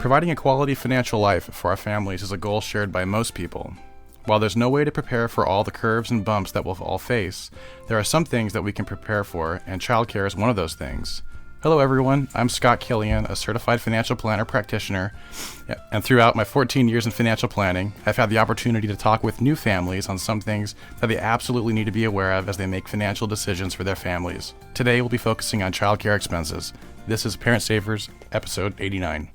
Providing a quality financial life for our families is a goal shared by most people. While there's no way to prepare for all the curves and bumps that we'll all face, there are some things that we can prepare for, and childcare is one of those things. Hello everyone, I'm Scott Killian, a certified financial planner practitioner, and throughout my 14 years in financial planning, I've had the opportunity to talk with new families on some things that they absolutely need to be aware of as they make financial decisions for their families. Today we'll be focusing on childcare expenses. This is Parent Savers, episode 89.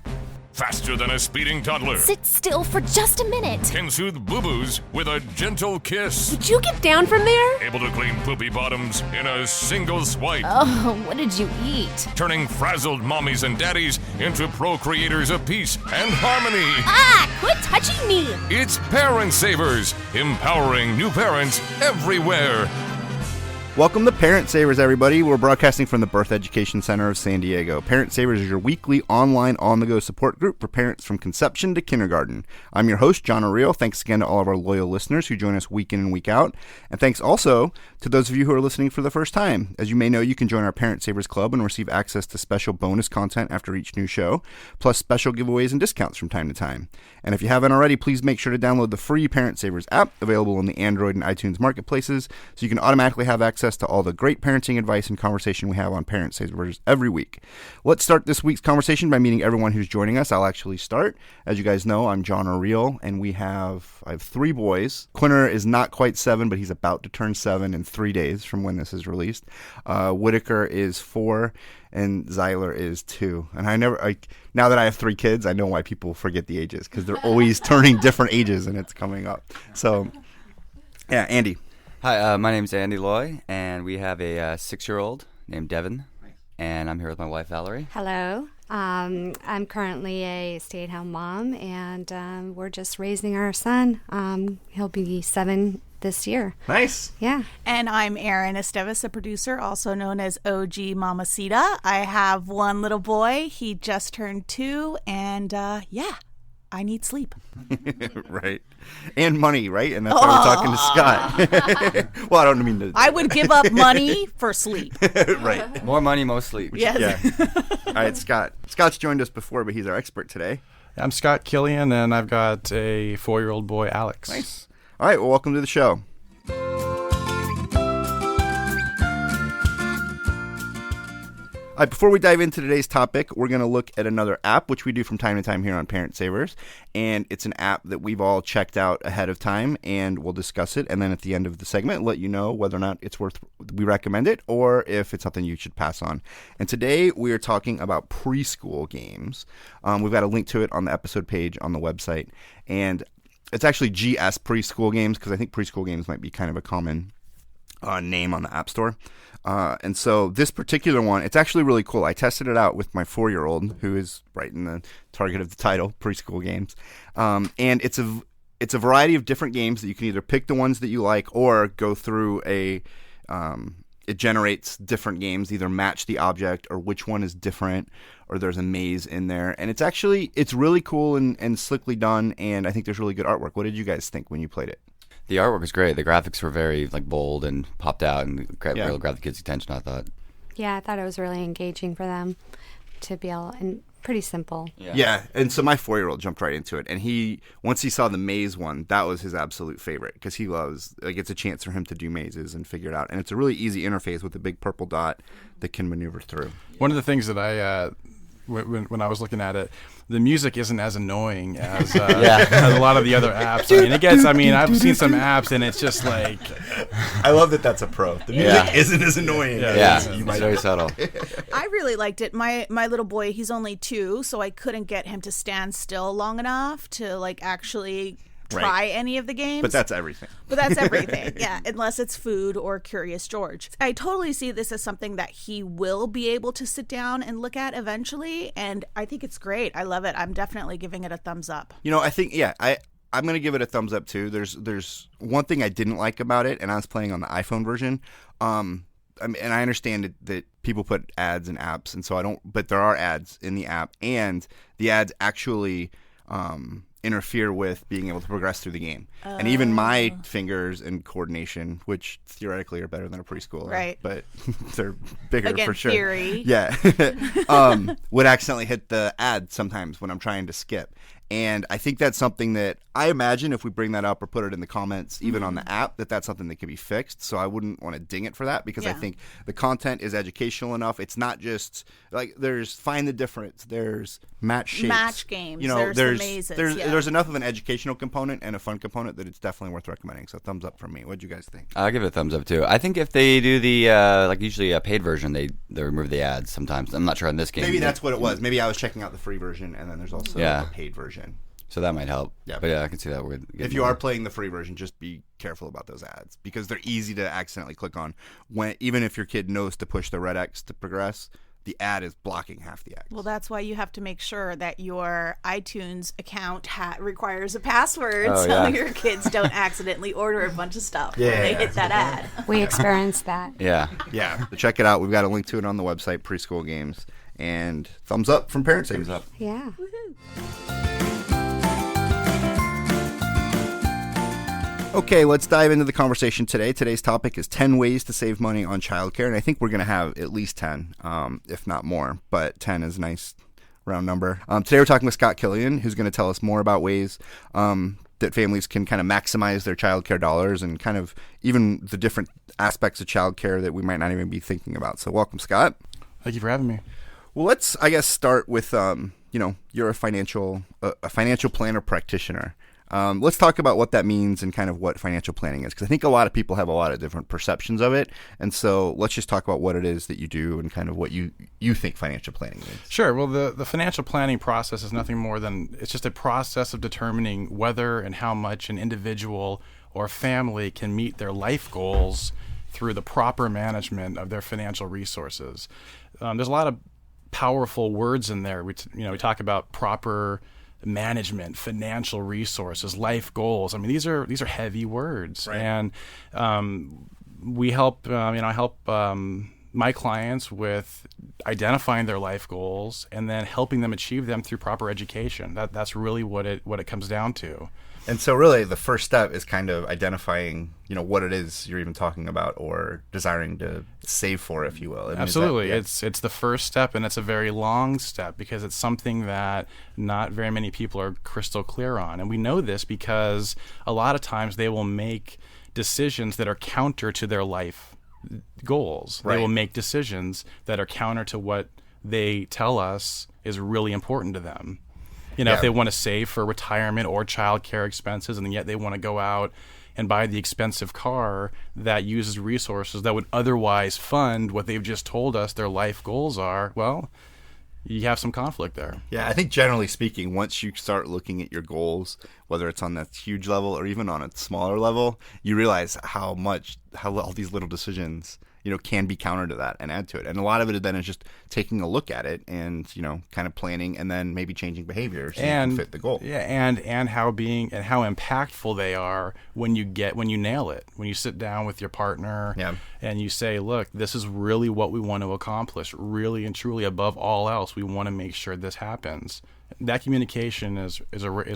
Faster than a speeding toddler. Sit still for just a minute. Can soothe boo-boos with a gentle kiss. Would you get down from there? Able to clean poopy bottoms in a single swipe. Oh, what did you eat? Turning frazzled mommies and daddies into procreators of peace and harmony. Ah, quit touching me. It's Parent Savers, empowering new parents everywhere. Welcome to Parent Savers, everybody. We're broadcasting from the Birth Education Center of San Diego. Parent Savers is your weekly online on-the-go support group for parents from conception to kindergarten. I'm your host, John O'Reilly. Thanks again to all of our loyal listeners who join us week in and week out. And thanks also to those of you who are listening for the first time. As you may know, you can join our Parent Savers Club and receive access to special bonus content after each new show, plus special giveaways and discounts from time to time. And if you haven't already, please make sure to download the free Parent Savers app available in the Android and iTunes marketplaces so you can automatically have access to all the great parenting advice and conversation we have on Parent Savers every week. Let's start this week's conversation by meeting everyone who's joining us. I'll actually start. As you guys know, I'm John O'Reilly, and I have 3 boys. Quinter is not quite 7, but he's about to turn 7 in 3 days from when this is released. Whitaker is 4, and Zyler is 2. And now that I have 3 kids, I know why people forget the ages, because they're always turning different ages, and it's coming up. So, yeah, Andy. Hi, my name's Andy Loy, and we have a 6-year-old named Devin, and I'm here with my wife, Valerie. Hello. I'm currently a stay-at-home mom, and we're just raising our son. He'll be 7 this year. Nice. Yeah. And I'm Erin Esteves, a producer, also known as OG Mamacita. I have 1 little boy. He just turned 2, and I need sleep. Right. And money, right? And that's why we're talking to Scott. Well, I don't mean to. I would give up money for sleep. Right. More money, most sleep. Yes. Yeah. All right, Scott. Scott's joined us before, but he's our expert today. I'm Scott Killian, and I've got a 4-year-old boy, Alex. Nice. All right, well, welcome to the show. All right, before we dive into today's topic, we're going to look at another app, which we do from time to time here on Parent Savers. And it's an app that we've all checked out ahead of time, and we'll discuss it. And then at the end of the segment, let you know whether or not we recommend it, or if it's something you should pass on. And today we are talking about preschool games. We've got a link to it on the episode page on the website. And it's actually GS Preschool Games, because I think preschool games might be kind of a common name on the App Store. And so this particular one, it's actually really cool. I tested it out with my 4-year-old, who is right in the target of the title, preschool games. And it's a variety of different games that you can either pick the ones that you like or go through it generates different games, either match the object or which one is different, or there's a maze in there. And it's really cool and slickly done, and I think there's really good artwork. What did you guys think when you played it? The artwork was great. The graphics were very bold and popped out and really grabbed the kids' attention, I thought. Yeah, I thought it was really engaging for them to be able, and pretty simple. Yeah, and so my 4-year-old jumped right into it, and once he saw the maze one, that was his absolute favorite, because he loves, it's a chance for him to do mazes and figure it out, and it's a really easy interface with a big purple dot that can maneuver through. One of the things that I when I was looking at it, the music isn't as annoying as a lot of the other apps. I've seen some apps, and it's just like... I love that that's a pro. The music isn't as annoying. It's very subtle. I really liked it. My little boy, he's only 2, so I couldn't get him to stand still long enough to actually try any of the games. But that's everything. Yeah, unless it's food or Curious George. I totally see this as something that he will be able to sit down and look at eventually, and I think it's great. I love it. I'm definitely giving it a thumbs up. I think, I'm going to give it a thumbs up too. There's one thing I didn't like about it, and I was playing on the iPhone version. And I understand that people put ads in apps, and so but there are ads in the app, and the ads actually interfere with being able to progress through the game. And even my fingers and coordination, which theoretically are better than a preschooler, Right. but they're bigger Again, for sure. theory. Yeah. Would accidentally hit the ad sometimes when I'm trying to skip. And I think that's something that I imagine if we bring that up or put it in the comments, even on the app, that's something that can be fixed. So I wouldn't want to ding it for that because I Yeah. think the content is educational enough. It's not just like there's find the difference. There's match shapes. Match games. You know, There's the there's mazes, yeah. there's enough of an educational component and a fun component that it's definitely worth recommending. So thumbs up from me. What do you guys think? I'll give it a thumbs up too. I think if they do the like usually a paid version, they remove the ads sometimes. I'm not sure on this game. Maybe that's what it was. Maybe I was checking out the free version and then there's also Yeah. a paid version. So that might help. Yeah. But yeah, I can see that. If you are playing the free version, just be careful about those ads because they're easy to accidentally click on. When even if your kid knows to push the red X to progress, the ad is blocking half the X. Well, that's why you have to make sure that your iTunes account requires a password Oh, so yeah. your kids don't accidentally order a bunch of stuff Yeah. when they hit that ad. We experienced that. Yeah. Yeah, so check it out. We've got a link to it on the website, Preschool Games. And thumbs up from Parent Savers. Thumbs up. Yeah. Okay, let's dive into the conversation today. Today's topic is 10 ways to save money on childcare, and I think we're going to have at least 10, if not more, but 10 is a nice round number. Today we're talking with Scott Killian, who's going to tell us more about ways that families can kind of maximize their childcare dollars and kind of even the different aspects of childcare that we might not even be thinking about. So welcome, Scott. Thank you for having me. Well, let's, I guess, start with, you're a financial planner practitioner. Let's talk about what that means and kind of what financial planning is, because I think a lot of people have a lot of different perceptions of it. And so let's just talk about what it is that you do and kind of what you think financial planning means. Sure. Well, the financial planning process is nothing more than it's just a process of determining whether and how much an individual or family can meet their life goals through the proper management of their financial resources. There's a lot of powerful words in there. We talk about proper management, financial resources, life goals. I mean, these are heavy words, right. And we help. I help my clients with identifying their life goals and then helping them achieve them through proper education. That's really what it comes down to. And so really the first step is kind of identifying, what it is you're even talking about or desiring to save for, if you will. I mean, Absolutely. yeah. It's the first step, and it's a very long step because it's something that not very many people are crystal clear on. And we know this because a lot of times they will make decisions that are counter to their life goals. Right. They will make decisions that are counter to what they tell us is really important to them. Yeah. If they want to save for retirement or childcare expenses, and yet they want to go out and buy the expensive car that uses resources that would otherwise fund what they've just told us their life goals are, well, you have some conflict there. Yeah, I think generally speaking, once you start looking at your goals, whether it's on that huge level or even on a smaller level, you realize how all these little decisions, can be counter to that and add to it. And a lot of it then is just taking a look at it and, kind of planning and then maybe changing behavior so you can fit the goal. Yeah, and how impactful they are when you nail it. When you sit down with your partner and you say, look, this is really what we want to accomplish. Really and truly, above all else, we want to make sure this happens. That communication is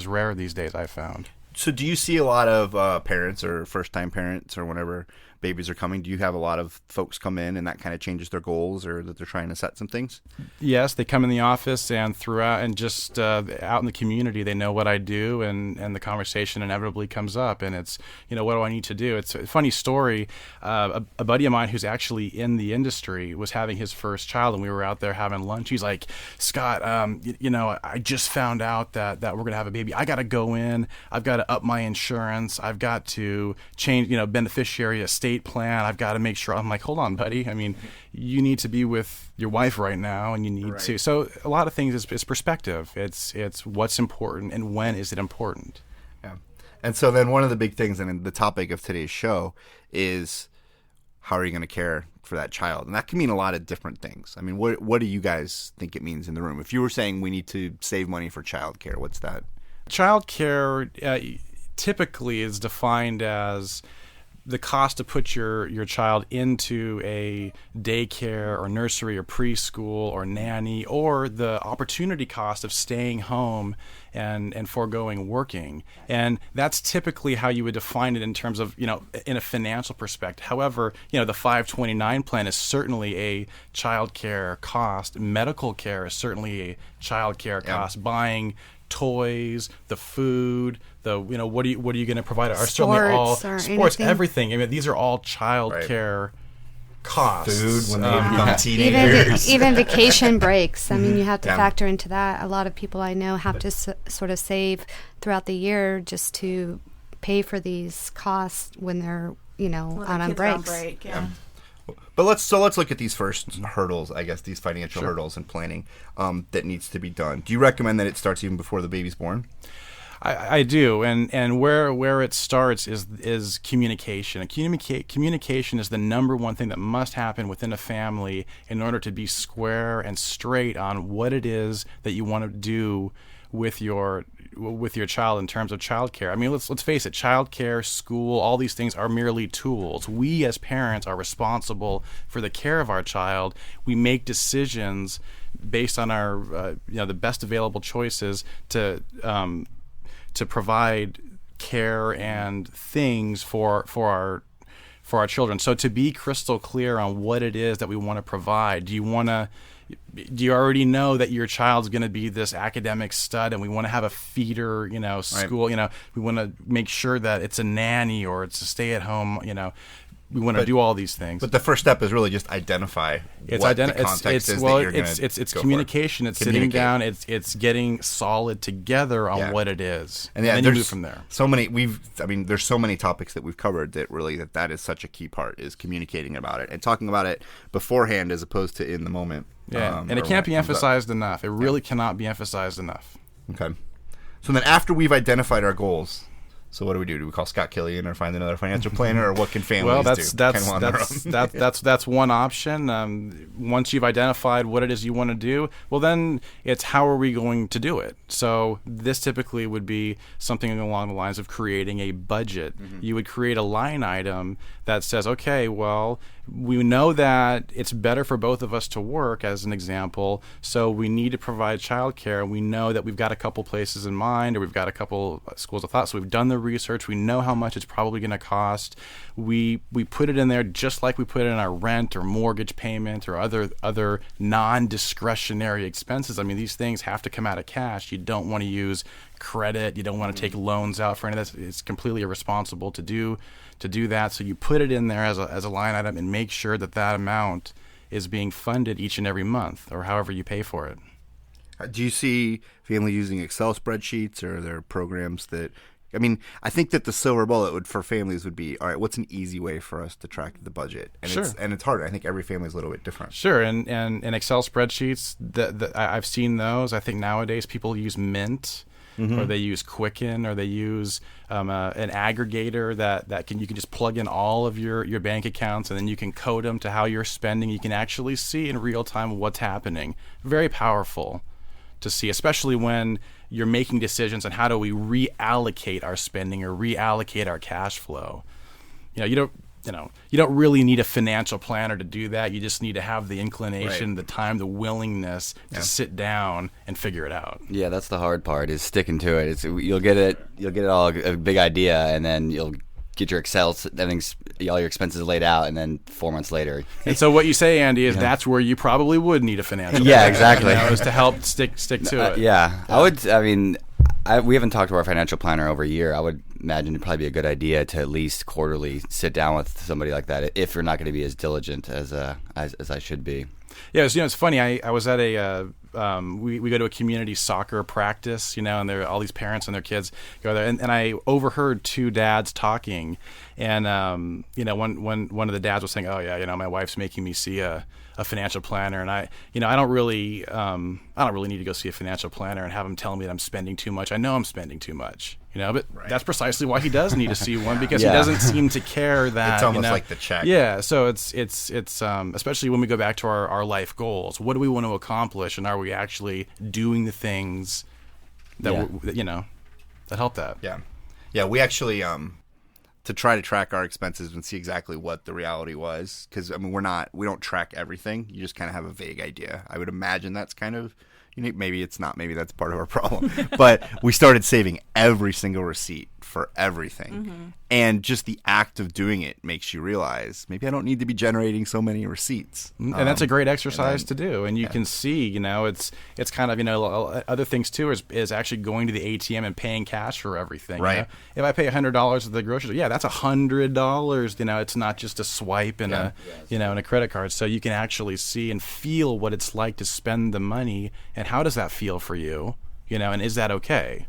rare these days, I've found. So do you see a lot of parents or first-time parents or whenever babies are coming, do you have a lot of folks come in and that kind of changes their goals or that they're trying to set some things? Yes, they come in the office and throughout and just out in the community, they know what I do and the conversation inevitably comes up and it's, what do I need to do? It's a funny story. A buddy of mine who's actually in the industry was having his first child and we were out there having lunch. He's like, Scott, I just found out that we're going to have a baby. I got to go in. I've got to up my insurance. I've got to change, beneficiary estate plan. I've got to make sure. I'm like, hold on, buddy. I mean, you need to be with your wife right now and you need to. So a lot of things is perspective. It's what's important and when is it important. Yeah. And so then one of the big things and the topic of today's show is how are you going to care for that child? And that can mean a lot of different things. I mean, what do you guys think it means in the room? If you were saying we need to save money for childcare, what's that? Childcare typically is defined as the cost to put your child into a daycare or nursery or preschool or nanny, or the opportunity cost of staying home and foregoing working. And that's typically how you would define it in terms of, in a financial perspective. However, the 529 plan is certainly a child care cost. Medical care is certainly a child care cost. Buying toys, the food, what are you going to provide? Are certainly all sports, anything. Everything. I mean, these are all child care costs. Food when they become teenagers. Even vacation breaks. I mean, you have to factor into that. A lot of people I know have to sort of save throughout the year just to pay for these costs when they're out on breaks. But let's look at these first hurdles, I guess, these financial hurdles and planning that needs to be done. Do you recommend that it starts even before the baby's born? I do, and where it starts is communication. And communication is the number one thing that must happen within a family in order to be square and straight on what it is that you want to do with your child in terms of childcare. I mean, let's face it, childcare, school, all these things are merely tools. We as parents are responsible for the care of our child. We make decisions based on our the best available choices to provide care and things for our children. So to be crystal clear on what it is that we want to provide, do you already know that your child's going to be this academic stud and we want to have a feeder, school, we want to make sure that it's a nanny or it's a stay-at-home, we want to do all these things. But the first step is really just identify the context is that you're going to It's communication. It's sitting down. It's getting solid together on what it is. And then you move from there. There's so many topics that we've covered that really that is such a key part is communicating about it and talking about it beforehand as opposed to in the moment. Yeah, and it can't be emphasized enough. It really cannot be emphasized enough. Okay. So then after we've identified our goals, so what do? Do we call Scott Killian or find another financial planner, or what can families do? That's one option. Once you've identified what it is you want to do, well, then it's how are we going to do it? So this typically would be something along the lines of creating a budget. Mm-hmm. You would create a line item that says, okay, well, we know that it's better for both of us to work, as an example, so we need to provide childcare. We know that we've got a couple places in mind, or we've got a couple schools of thought, so we've done the research. We know how much it's probably going to cost. We put it in there just like we put it in our rent or mortgage payment or other non-discretionary expenses. I mean, these things have to come out of cash. You don't want to use credit. You don't want to take loans out for any of this. It's completely irresponsible to do that. So you put it in there as a line item and make sure that amount is being funded each and every month or however you pay for it. Do you see family using Excel spreadsheets, or are there programs that, I think that the silver bullet for families would be, all right, what's an easy way for us to track the budget? And sure. It's hard. I think every family is a little bit different. Sure, and Excel spreadsheets, I've seen those. I think nowadays people use Mint. Mm-hmm. Or they use Quicken, or they use an aggregator that you can just plug in all of your bank accounts, and then you can code them to how you're spending. You can actually see in real time what's happening. Very powerful to see, especially when you're making decisions on how do we reallocate our spending or reallocate our cash flow. You don't really need a financial planner to do that. You just need to have the inclination, the time, the willingness to sit down and figure it out. Yeah, that's the hard part, is sticking to it. You'll get it all a big idea, and then you'll get your Excel, all your expenses laid out, and then 4 months later. And so what you say, Andy, is that's where you probably would need a financial planner. Yeah, exactly. Is to help stick to it. Yeah, we haven't talked to our financial planner over a year. I would imagine it'd probably be a good idea to at least quarterly sit down with somebody like that, if you're not going to be as diligent as I should be. Yeah, it's funny. I was at a we go to a community soccer practice, and there are all these parents and their kids go there, and I overheard two dads talking, and one of the dads was saying, "Oh yeah, my wife's making me see a financial planner, and I don't really need to go see a financial planner and have him tell me that I'm spending too much. I know I'm spending too much." But that's precisely why he does need to see one, because he doesn't seem to care that. It's almost like the check. Yeah, so it's especially when we go back to our life goals. What do we want to accomplish, and are we actually doing the things that that help that? Yeah. We actually to try to track our expenses and see exactly what the reality was. Because, I mean, we don't track everything. You just kind of have a vague idea. I would imagine that's kind of, maybe it's not. Maybe that's part of our problem. But we started saving every single receipt for everything. And just the act of doing it makes you realize maybe I don't need to be generating so many receipts. And that's a great exercise to do. And you can see, it's kind of, other things too is actually going to the ATM and paying cash for everything. Right. If I pay $100 at the grocery store, that's $100. It's not just a swipe and and a credit card. So you can actually see and feel what it's like to spend the money, and how does that feel for you? And is that okay?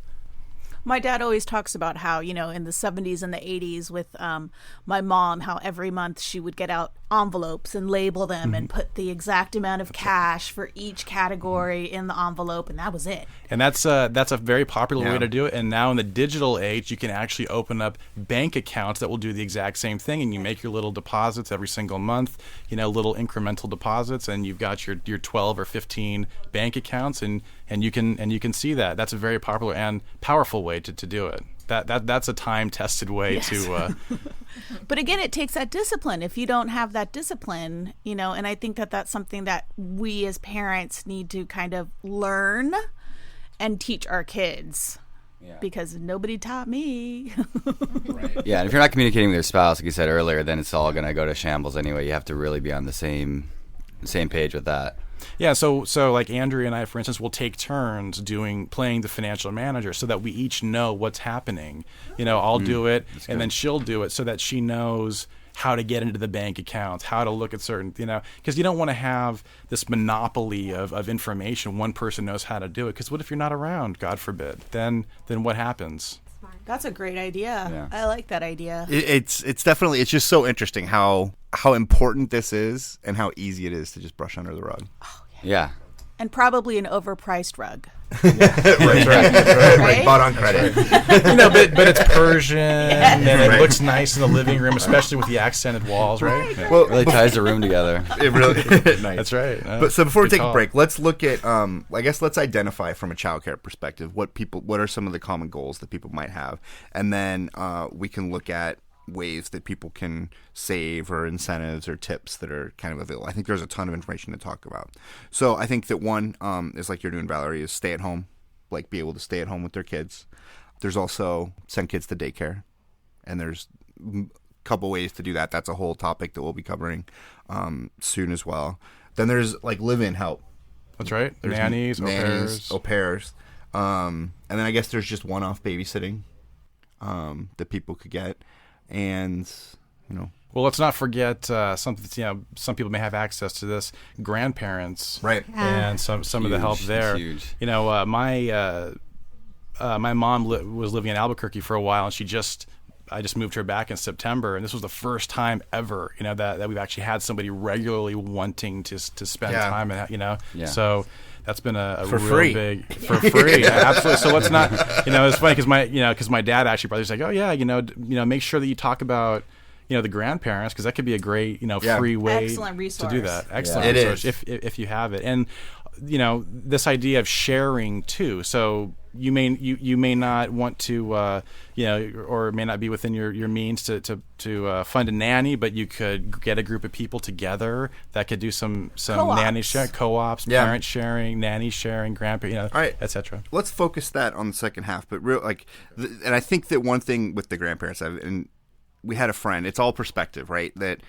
My dad always talks about how, in the 70s and the 80s with my mom, how every month she would get out envelopes and label them and put the exact amount of cash for each category in the envelope, and that was it. And that's a very popular way to do it. And now in the digital age, you can actually open up bank accounts that will do the exact same thing, and you make your little deposits every single month, little incremental deposits, and you've got your 12 or 15 bank accounts, and you can see that. That's a very popular and powerful way to do it. That's a time-tested way to... But again, it takes that discipline. If you don't have that discipline, and I think that's something that we as parents need to kind of learn and teach our kids. Because nobody taught me. Yeah, and if you're not communicating with your spouse, like you said earlier, then it's all going to go to shambles anyway. You have to really be on the same page with that. Yeah, so like Andrea and I, for instance, will take turns playing the financial manager so that we each know what's happening. I'll do it, and then she'll do it so that she knows how to get into the bank accounts, how to look at certain, because you don't want to have this monopoly of information. One person knows how to do it, because what if you're not around, God forbid? Then what happens? That's a great idea. Yeah. I like that idea. It's definitely, it's just so interesting how important this is and how easy it is to just brush under the rug. Oh, Yeah. And probably an overpriced rug. Right. Bought on credit. But it's Persian, and it looks nice in the living room, especially with the accented walls, right? Yeah. Well, It really ties the room together. It really nice. That's right. But so before we Good take call. a break, let's look at I guess let's identify from a childcare perspective what are some of the common goals that people might have, and then we can look at ways that people can save or incentives or tips that are kind of available. I think there's a ton of information to talk about. So I think that one is like you're doing, Valerie, is stay at home, like be able to stay at home with their kids. There's also send kids to daycare, and there's a couple ways to do that. That's a whole topic that we'll be covering soon as well. Then there's like live-in help. That's right. There's Nannies, au pairs. And then I guess there's just one-off babysitting that people could get. And, Well, let's not forget something. Some people may have access to this. Grandparents, right? And some of the help there. Huge. My mom was living in Albuquerque for a while, and I just moved her back in September, and this was the first time ever, that we've actually had somebody regularly wanting to spend time, and so. That's been a for real free. big for free. Yeah, absolutely. So let's not, it's funny because my dad actually probably was like, oh yeah, make sure that you talk about, the grandparents, because that could be a great, free way Excellent resource. to do that. Excellent It resource is. if you have it. And this idea of sharing too. So you may not want to or may not be within your means to fund a nanny, but you could get a group of people together that could do some Co-ops. nanny sharing, co-ops, Yeah. parent sharing, nanny sharing, grandparent, All right. etc. Let's focus that on the second half. But and I think that one thing with the grandparents, and we had a friend, it's all perspective, right? That,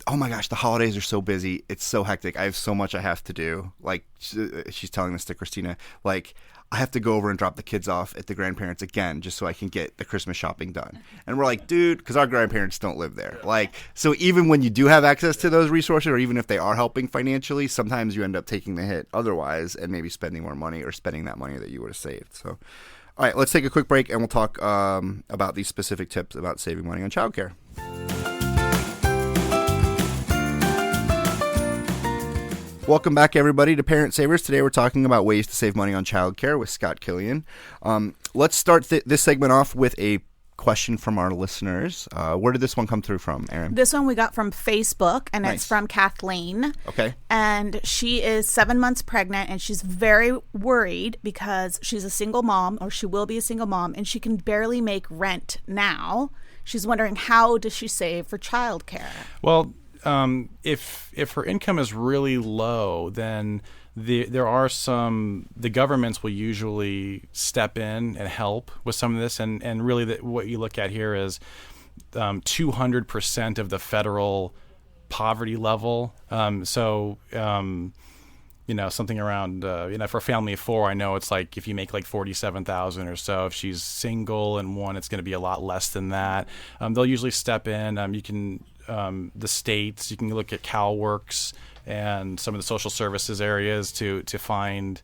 oh my gosh, the holidays are so busy. It's so hectic. I have so much I have to do. Like, she's telling this to Christina, like, I have to go over and drop the kids off at the grandparents again just so I can get the Christmas shopping done. And we're like, dude, because our grandparents don't live there. Like, so even when you do have access to those resources, or even if they are helping financially, sometimes you end up taking the hit otherwise and maybe spending more money or spending that money that you would have saved. So, all right, let's take a quick break and we'll talk about these specific tips about saving money on childcare. Welcome back, everybody, to Parent Savers. Today we're talking about ways to save money on childcare with Scott Killian. Let's start this segment off with a question from our listeners. Where did this one come through from, Aaron? This one we got from Facebook, and Nice. it's from Kathleen. Okay. And she is 7 months pregnant, and she's very worried because she's a single mom, or she will be a single mom, and she can barely make rent now. She's wondering, how does she save for childcare? Well, if her income is really low, then the governments will usually step in and help with some of this, and really what you look at here is 200% of the federal poverty level. Something around for a family of 4, I know it's like if you make like 47,000 or so. If she's single and one, it's going to be a lot less than that. They'll usually step in. You can the states. You can look at CalWorks and some of the social services areas to find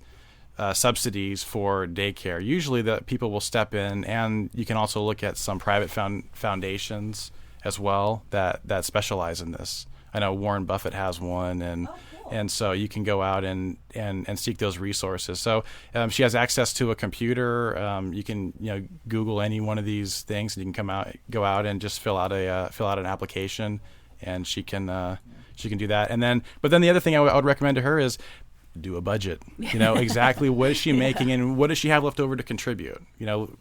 subsidies for daycare. Usually the people will step in, and you can also look at some private foundations as well that specialize in this. I know Warren Buffett has one, and so you can go out and seek those resources. So she has access to a computer. You can Google any one of these things, and you can go out and just fill out an application, and she can do that. But then the other thing I would recommend to her is do a budget. Exactly what is she making and what does she have left over to contribute.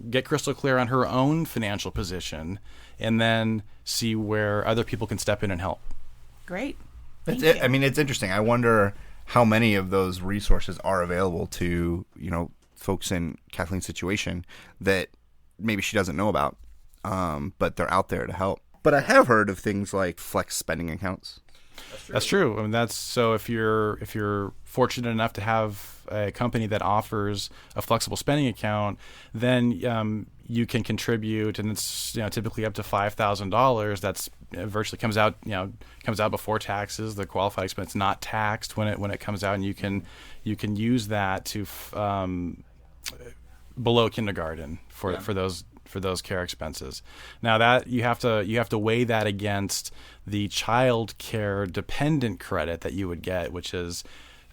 Get crystal clear on her own financial position, and then see where other people can step in and help. Great. It's interesting. I wonder how many of those resources are available to, folks in Kathleen's situation that maybe she doesn't know about, but they're out there to help. But I have heard of things like flex spending accounts. That's true. I mean, if you're fortunate enough to have a company that offers a flexible spending account, then you can contribute, and it's typically up to $5,000. That's virtually comes out before taxes. The qualified expense not taxed when it comes out, and you can use that to below kindergarten for those care expenses. Now that you have to weigh that against the child care dependent credit that you would get, which is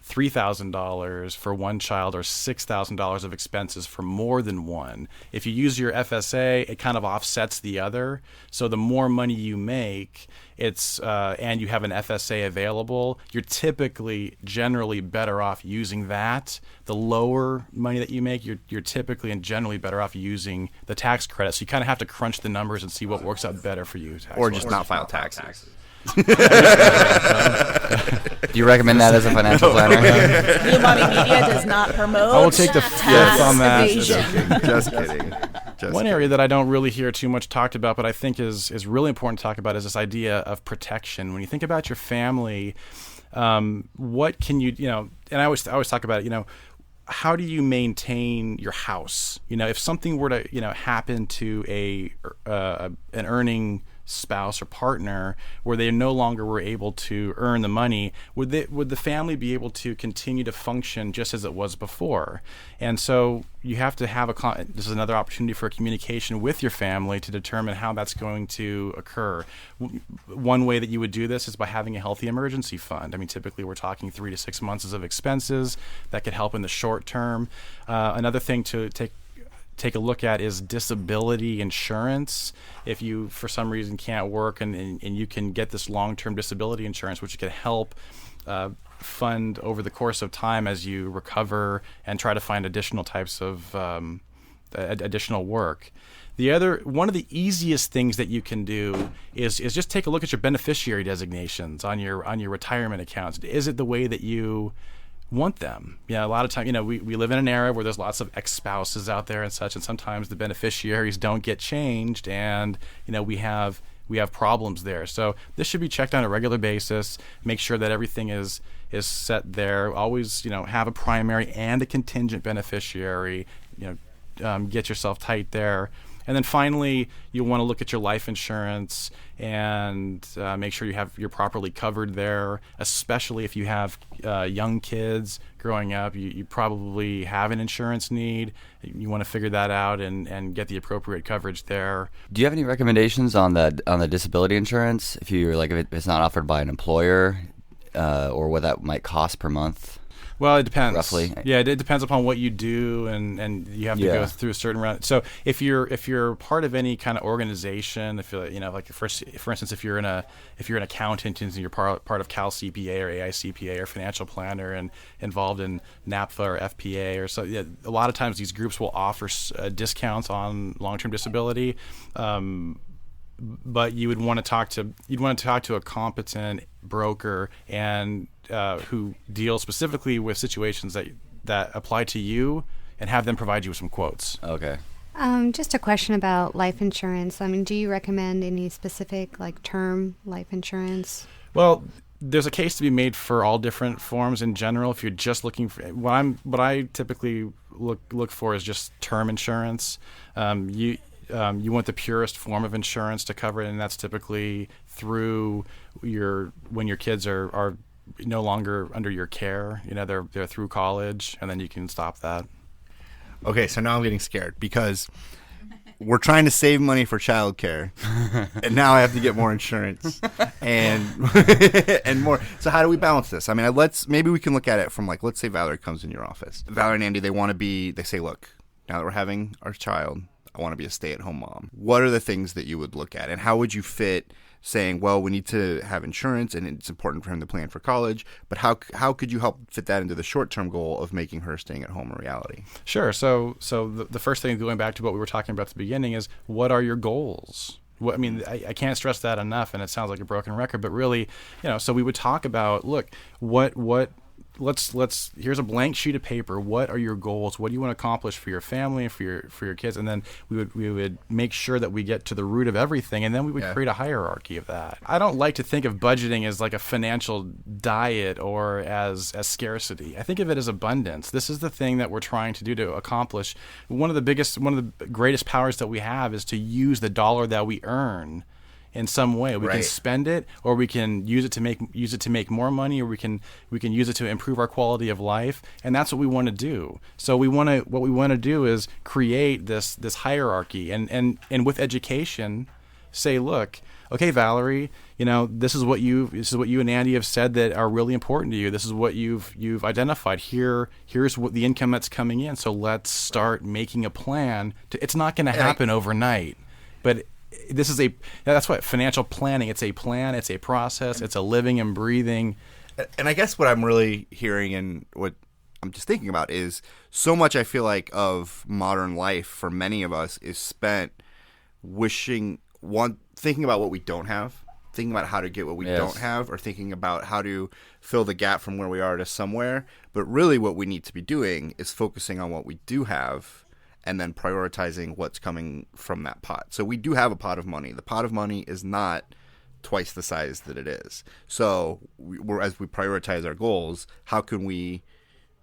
$3,000 for one child or $6,000 of expenses for more than one. If you use your FSA, it kind of offsets the other. So the more money you make, and you have an FSA available, you're generally better off using that. The lower money that you make, you're typically and generally better off using the tax credit. So you kind of have to crunch the numbers and see what works out better for you. Or just not file taxes. Do you recommend that as a financial planner? New Mommy Media does not promote. I will take the fifth on that. Just kidding. One area that I don't really hear too much talked about, but I think is really important to talk about, is this idea of protection. When you think about your family, what can you and I always talk about it, how do you maintain your house? If something were to happen to an earning spouse or partner where they no longer were able to earn the money, would the family be able to continue to function just as it was before? And so you have to have this is another opportunity for communication with your family to determine how that's going to occur. One way that you would do this is by having a healthy emergency fund. I mean, typically we're talking 3 to 6 months of expenses that could help in the short term. Another thing to take a look at is disability insurance. If you for some reason can't work and you can get this long-term disability insurance, which can help fund over the course of time as you recover and try to find additional types of additional work. One of the easiest things that you can do is just take a look at your beneficiary designations on your retirement accounts. Is it the way that you want them? A lot of times, we live in an era where there's lots of ex-spouses out there and such, and sometimes the beneficiaries don't get changed, and we have problems there. So this should be checked on a regular basis. Make sure that everything is set there. Always have a primary and a contingent beneficiary. Get yourself tight there. And then finally, you'll want to look at your life insurance and make sure you're properly covered there, especially if you have young kids growing up. You probably have an insurance need. You want to figure that out and get the appropriate coverage there. Do you have any recommendations on the disability insurance, if it's not offered by an employer, or what that might cost per month? Well, it depends. Roughly. Yeah, it depends upon what you do, and you have to go through a certain round. So if you're part of any kind of organization, if you're, like for instance, if you're an accountant and you're part of Cal CPA or AICPA or financial planner and involved in NAPFA or FPA or so, a lot of times these groups will offer discounts on long-term disability. But you would want to talk to a competent broker and who deals specifically with situations that apply to you, and have them provide you with some quotes. Okay. Just a question about life insurance. I mean, do you recommend any specific term life insurance? Well, there's a case to be made for all different forms in general. If you're just looking for what I typically look for is just term insurance. You want the purest form of insurance to cover it, and that's typically through when your kids are no longer under your care. They're through college, and then you can stop that. Okay, so now I'm getting scared because we're trying to save money for childcare, and now I have to get more insurance and and more. So how do we balance this? I mean, maybe we can look at it from let's say Valerie comes in your office. Valerie and Andy, they say, look, now that we're having our child, I want to be a stay-at-home mom. What are the things that you would look at, and how would you fit saying, well, we need to have insurance and it's important for him to plan for college, but how could you help fit that into the short-term goal of making her staying at home a reality? Sure. So the first thing, going back to what we were talking about at the beginning, is what are your goals? I can't stress that enough, and it sounds like a broken record, but really, so we would talk about, look, let's here's a blank sheet of paper. What are your goals? What do you want to accomplish for your family and for your kids? And then we would make sure that we get to the root of everything, and then we would create a hierarchy of that. I don't like to think of budgeting as like a financial diet or as scarcity. I think of it as abundance. This is the thing that we're trying to do to accomplish. One of the greatest powers that we have is to use the dollar that we earn in some way. We can spend it, or we can use it to make more money, or we can use it to improve our quality of life, and that's what we want to do. So what we want to do is create this hierarchy, and with education, say, look, okay, Valerie, this is what you and Andy have said that are really important to you. This is what you've identified. Here's what the income that's coming in. So let's start making a plan. It's not going to happen overnight, but that's what financial planning. It's a plan. It's a process. It's a living and breathing. And I guess what I'm really hearing and what I'm just thinking about is so much I feel like of modern life for many of us is spent thinking about what we don't have, thinking about how to get what we don't have, or thinking about how to fill the gap from where we are to somewhere. But really what we need to be doing is focusing on what we do have, and then prioritizing what's coming from that pot. So we do have a pot of money. The pot of money is not twice the size that it is. So as we prioritize our goals, how can we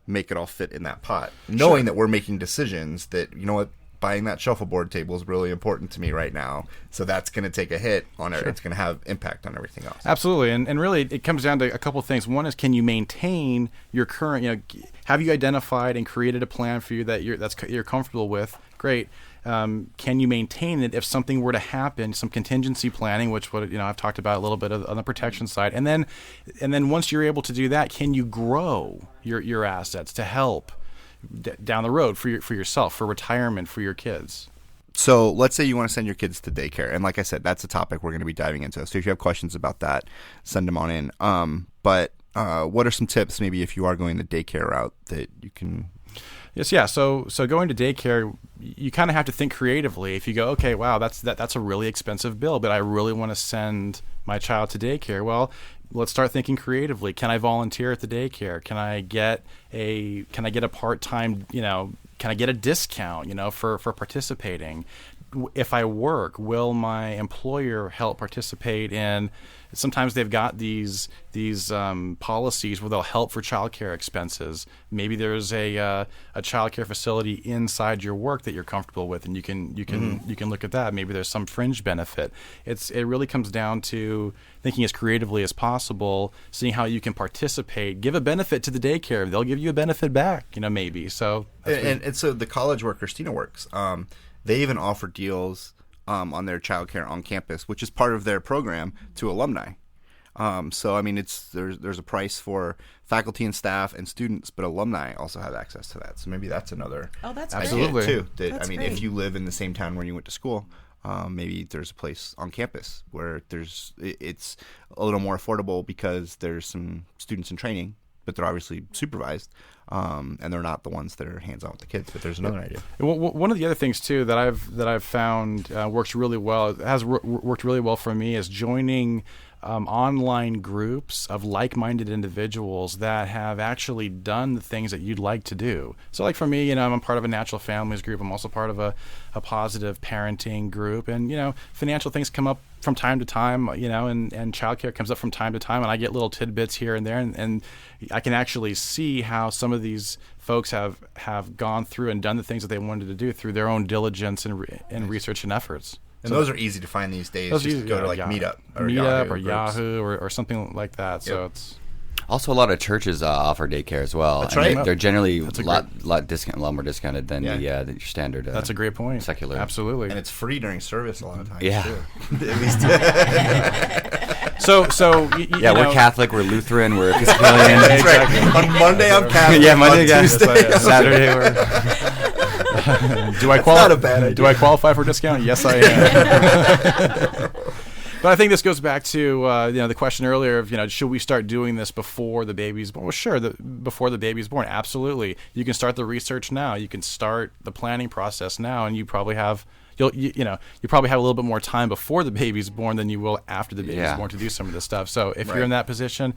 make it all fit in that pot? Knowing that we're making decisions that, buying that shuffleboard table is really important to me right now. So that's going to take a hit on it. It's going to have impact on everything else. Absolutely. And really it comes down to a couple of things. One is, can you maintain your current, have you identified and created a plan for you that you're comfortable with? Great. Can you maintain it if something were to happen, some contingency planning, which I've talked about a little bit on the protection side. And then once you're able to do that, can you grow your assets to help down the road for yourself, for retirement, for your kids? So let's say you want to send your kids to daycare, and like I said, that's a topic we're going to be diving into. So if you have questions about that, send them on in. But what are some tips, maybe if you are going the daycare route, that you can? Yes, yeah. So going to daycare, you kind of have to think creatively. If you go, okay, wow, that's a really expensive bill, but I really want to send my child to daycare. Well, let's start thinking creatively. Can I volunteer at the daycare? Can I get a part-time, can I get a discount, for participating? If I work, will my employer help participate in? Sometimes they've got these policies where they'll help for childcare expenses. Maybe there's a childcare facility inside your work that you're comfortable with, and you can look at that. Maybe there's some fringe benefit. It really comes down to thinking as creatively as possible, seeing how you can participate, give a benefit to the daycare. They'll give you a benefit back, maybe. So and so the college where Christina works, they even offer deals on their childcare on campus, which is part of their program, to alumni. So I mean, there's a price for faculty and staff and students, but alumni also have access to that. So maybe that's another that's Absolutely. idea too. That, That's I mean, great. if you live in the same town where you went to school, maybe there's a place on campus where it's a little more affordable because there's some students in training, but they're obviously supervised, and they're not the ones that are hands-on with the kids. But there's another idea. One of the other things too that I've found works really well, has worked really well for me, is joining online groups of like-minded individuals that have actually done the things that you'd like to do. So like for me, I'm a part of a natural families group. I'm also part of a positive parenting group, and financial things come up from time to time, and childcare comes up from time to time, and I get little tidbits here and there, and I can actually see how some of these folks have gone through and done the things that they wanted to do through their own diligence and research and efforts. And those are easy to find these days. Those Just easy, go to yeah, like yeah. Meetup or groups. Yahoo or something like that. So it's Also, a lot of churches offer daycare as well. That's I mean, right. they're generally a That's a lot more discounted than Yeah. the your standard. that's a great point. Secular. Absolutely. And it's free during service a lot of times. Yeah. Too. At least. So Yeah, we're Catholic, we're Lutheran, we're Episcopalian. That's right. On Monday I'm Catholic. Yeah, Monday, on yeah. Tuesday. Saturday, we're Do I not a bad idea. Do I qualify for a discount? Yes, I am. But I think this goes back to the question earlier of should we start doing this before the baby's born? Well, sure, before the baby's born, absolutely. You can start the research now. You can start the planning process now, and you probably have you probably have a little bit more time before the baby's born than you will after the baby's Yeah. born to do some of this stuff. So if Right. you're in that position,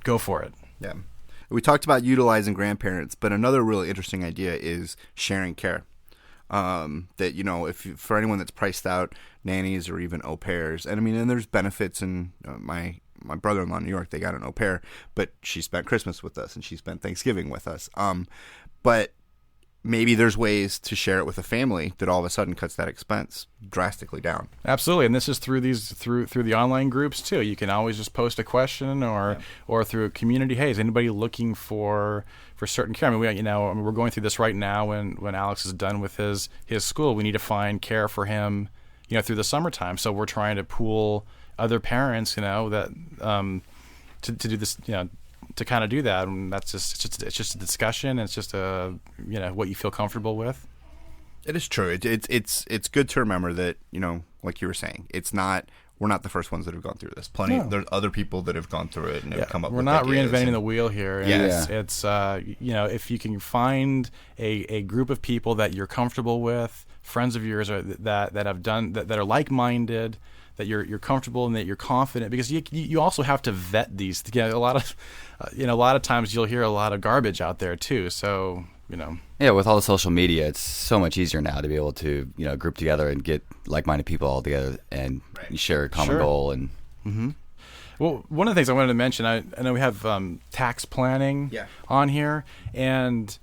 go for it. Yeah. We talked about utilizing grandparents, but another really interesting idea is sharing care. That for anyone that's priced out nannies or even au pairs, and there's benefits. And my brother-in-law in New York, they got an au pair, but she spent Christmas with us and she spent Thanksgiving with us. But maybe there's ways to share it with a family that all of a sudden cuts that expense drastically down. Absolutely, and this is through the online groups too. You can always just post a question or through a community. Hey, is anybody looking for certain care? We're going through this right now when Alex is done with his school. We need to find care for him, through the summertime. So we're trying to pool other parents, that to do this, to kind of do that. And that's it's just a discussion. It's just what you feel comfortable with. It is true. It's good to remember that, like you were saying, we're not the first ones that have gone through this. There's other people that have gone through it and have come up with We're not ideas reinventing and- the wheel here. And Yes. It's if you can find a group of people that you're comfortable with, friends of yours that have done that are like-minded, that you're comfortable and that you're confident, because you also have to vet these. A lot of times you'll hear a lot of garbage out there too. So Yeah, with all the social media, it's so much easier now to be able to group together and get like-minded people all together and share a common Sure. goal. And Well, one of the things I wanted to mention, I know we have tax planning on here, and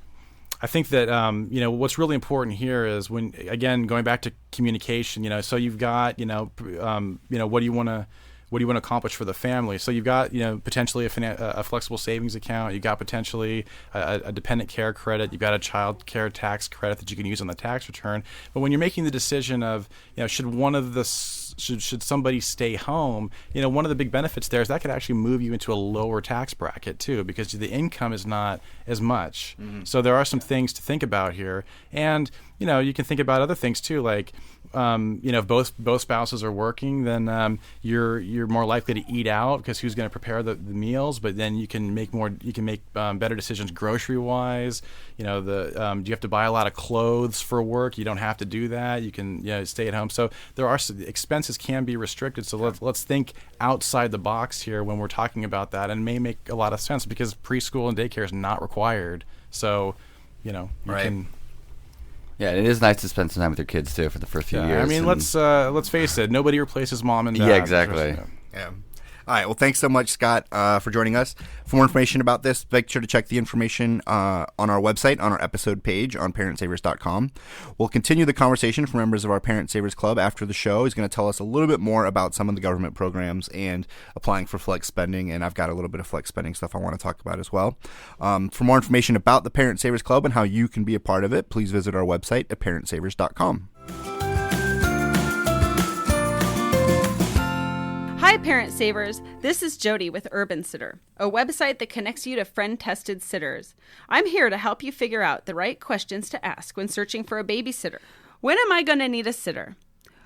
I think that what's really important here is going back to communication. So you've got what do you want to accomplish for the family? So you've got potentially a flexible savings account. You've got potentially a dependent care credit. You've got a child care tax credit that you can use on the tax return. But when you're making the decision of should somebody stay home, one of the big benefits there is that could actually move you into a lower tax bracket too, because the income is not as much. Mm-hmm. So there are some things to think about here, and you can think about other things too, like if both spouses are working, then you're more likely to eat out because who's going to prepare the meals? But then you can make better decisions grocery wise. Do you have to buy a lot of clothes for work? You don't have to do that. You can stay at home. So there are expenses can be restricted. So let's think outside the box here when we're talking about that, and it may make a lot of sense because preschool and daycare is not required. So you can. Yeah, it is nice to spend some time with your kids too for the first few years. Let's face it. Nobody replaces mom and dad. Yeah, exactly. Yeah. All right. Well, thanks so much, Scott, for joining us. For more information about this, make sure to check the information on our website, on our episode page on parentsavers.com. We'll continue the conversation for members of our Parent Savers Club after the show. He's going to tell us a little bit more about some of the government programs and applying for flex spending, and I've got a little bit of flex spending stuff I want to talk about as well. For more information about the Parent Savers Club and how you can be a part of it, please visit our website at parentsavers.com. Hi, Hi, Parent Savers. This is Jody with Urban Sitter, a website that connects you to friend-tested sitters. I'm here to help you figure out the right questions to ask when searching for a babysitter. When am I going to need a sitter?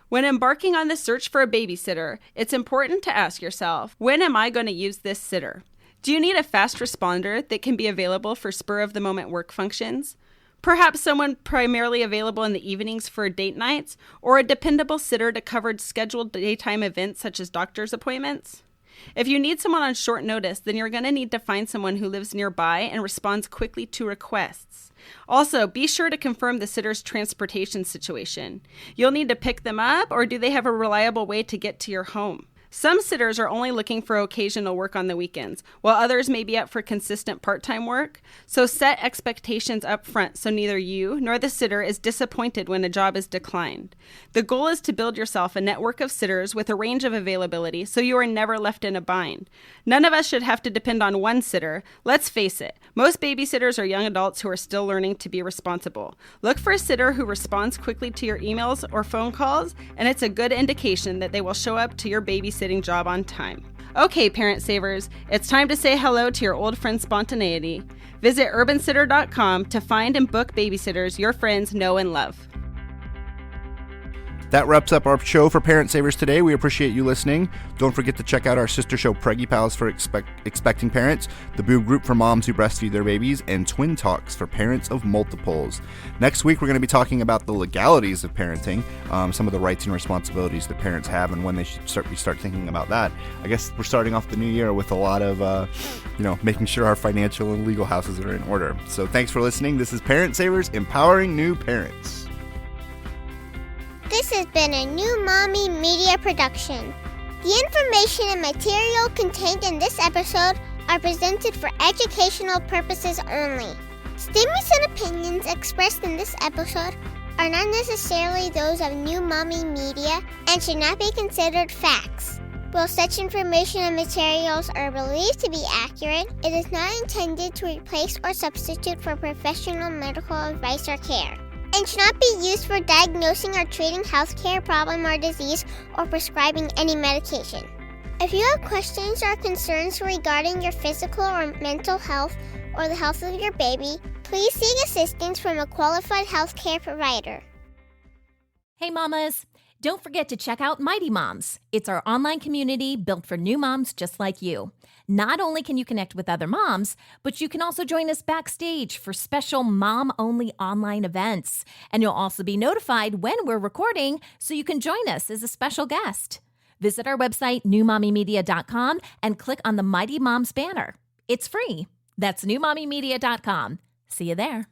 When embarking on the search for a babysitter, it's important to ask yourself, when am I going to use this sitter? Do you need a fast responder that can be available for spur-of-the-moment work functions? Perhaps someone primarily available in the evenings for date nights, or a dependable sitter to cover scheduled daytime events such as doctor's appointments? If you need someone on short notice, then you're going to need to find someone who lives nearby and responds quickly to requests. Also, be sure to confirm the sitter's transportation situation. You'll need to pick them up, or do they have a reliable way to get to your home? Some sitters are only looking for occasional work on the weekends, while others may be up for consistent part-time work. So set expectations up front so neither you nor the sitter is disappointed when a job is declined. The goal is to build yourself a network of sitters with a range of availability so you are never left in a bind. None of us should have to depend on one sitter. Let's face it, most babysitters are young adults who are still learning to be responsible. Look for a sitter who responds quickly to your emails or phone calls, and it's a good indication that they will show up to your babysitting job on time. Okay, Parent Savers, it's time to say hello to your old friend spontaneity. Visit urbansitter.com to find and book babysitters your friends know and love. That wraps up our show for Parent Savers today. We appreciate you listening. Don't forget to check out our sister show, Preggy Pals, for expecting parents, the Boo Group for moms who breastfeed their babies, and Twin Talks for parents of multiples. Next week, we're going to be talking about the legalities of parenting, some of the rights and responsibilities that parents have, and when they should start thinking about that. I guess we're starting off the new year with a lot of, making sure our financial and legal houses are in order. So thanks for listening. This is Parent Savers, empowering new parents. This has been a New Mommy Media production. The information and material contained in this episode are presented for educational purposes only. Statements and opinions expressed in this episode are not necessarily those of New Mommy Media and should not be considered facts. While such information and materials are believed to be accurate, it is not intended to replace or substitute for professional medical advice or care, and should not be used for diagnosing or treating healthcare problem or disease or prescribing any medication. If you have questions or concerns regarding your physical or mental health or the health of your baby, please seek assistance from a qualified healthcare provider. Hey, mamas. Don't forget to check out Mighty Moms. It's our online community built for new moms just like you. Not only can you connect with other moms, but you can also join us backstage for special mom-only online events. And you'll also be notified when we're recording so you can join us as a special guest. Visit our website, newmommymedia.com, and click on the Mighty Moms banner. It's free. That's newmommymedia.com. See you there.